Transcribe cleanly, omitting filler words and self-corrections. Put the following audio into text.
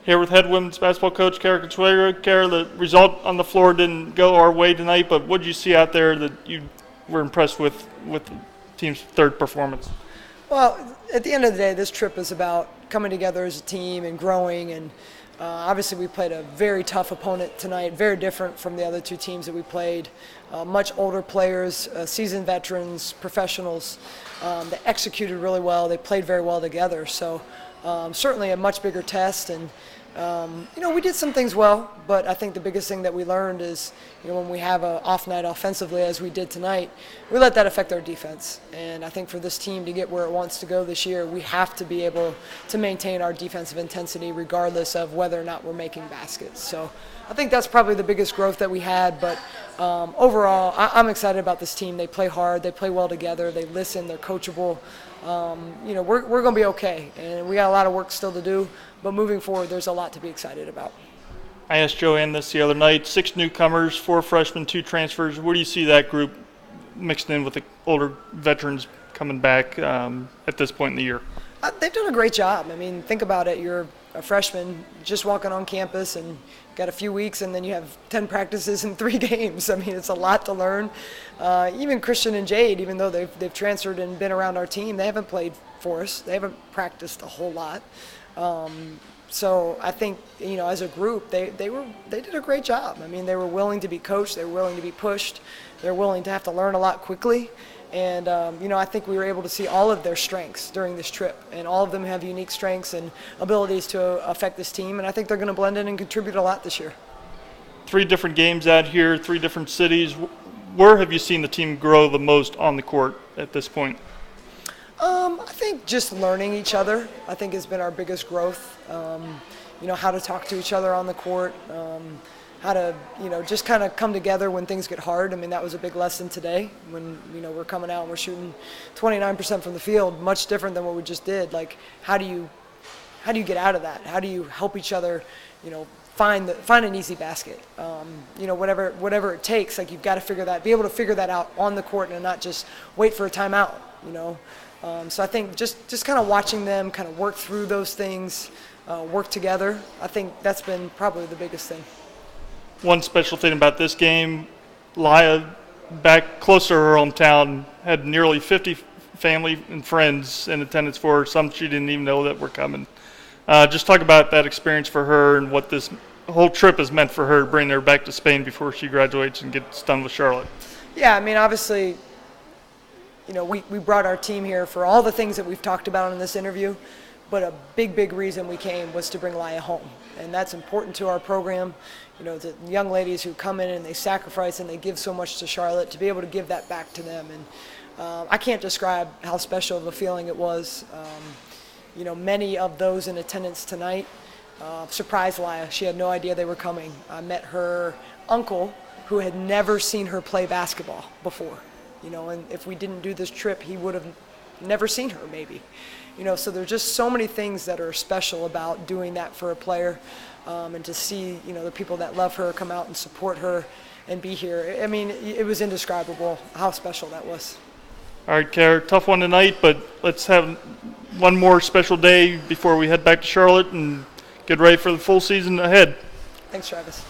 Here with head women's basketball coach Cara Consuegra. Cara, the result on the floor didn't go our way tonight, but what did you see out there that you were impressed with the team's third performance? Well, at the end of the day, this trip is about coming together as a team and growing. And obviously, we played a very tough opponent tonight, very different from the other two teams that we played. Much older players, seasoned veterans, professionals. They executed really well. They played very well together. So certainly a much bigger test. And we did some things well, but I think the biggest thing that we learned is, when we have an off night offensively, as we did tonight, we let that affect our defense. And I think for this team to get where it wants to go this year, we have to be able to maintain our defensive intensity regardless of whether or not we're making baskets. So I think that's probably the biggest growth that we had, but overall, I'm excited about this team. They play hard, they play well together, they listen, they're coachable. We're going to be okay, and we got a lot of work still to do, but moving forward, there's a lot to be excited about. I asked Joanne this the other night, 6 newcomers, 4 freshmen, 2 transfers. Where do you see that group mixed in with the older veterans coming back at this point in the year? They've done a great job. I mean, think about it. You're a freshman just walking on campus and got a few weeks, and then you have 10 practices and 3 games. I mean, it's a lot to learn. Even Christian and Jade, even though they've transferred and been around our team, they haven't played for us. They haven't practiced a whole lot. So I think, as a group, they did a great job. I mean, they were willing to be coached. They were willing to be pushed. They're willing to have to learn a lot quickly. And, I think we were able to see all of their strengths during this trip. And all of them have unique strengths and abilities to affect this team. And I think they're going to blend in and contribute a lot this year. 3 different games out here, 3 different cities. Where have you seen the team grow the most on the court at this point? I think just learning each other, I think, has been our biggest growth. How to talk to each other on the court, how to, just kind of come together when things get hard. I mean, that was a big lesson today when, we're coming out and we're shooting 29% from the field, much different than what we just did. Like, how do you get out of that? How do you help each other, find an easy basket? Whatever it takes, like, you've got to be able to figure that out on the court and not just wait for a timeout, So I think just kind of watching them kind of work through those things, work together, I think that's been probably the biggest thing. One special thing about this game, Laya, back closer to her hometown, had nearly 50 family and friends in attendance for her. Some she didn't even know that were coming. Just talk about that experience for her and what this whole trip has meant for her to bring her back to Spain before she graduates and gets done with Charlotte. Yeah, I mean, obviously, we brought our team here for all the things that we've talked about in this interview, but a big reason we came was to bring Laya home. And that's important to our program. The young ladies who come in and they sacrifice and they give so much to Charlotte, to be able to give that back to them. And I can't describe how special of a feeling it was. Many of those in attendance tonight surprised Laya. She had no idea they were coming. I met her uncle, who had never seen her play basketball before. And if we didn't do this trip, he would have never seen her, maybe. So there's just so many things that are special about doing that for a player, and to see, the people that love her come out and support her and be here. I mean, it was indescribable how special that was. All right, Cara, tough one tonight, but let's have one more special day before we head back to Charlotte and get ready for the full season ahead. Thanks, Travis.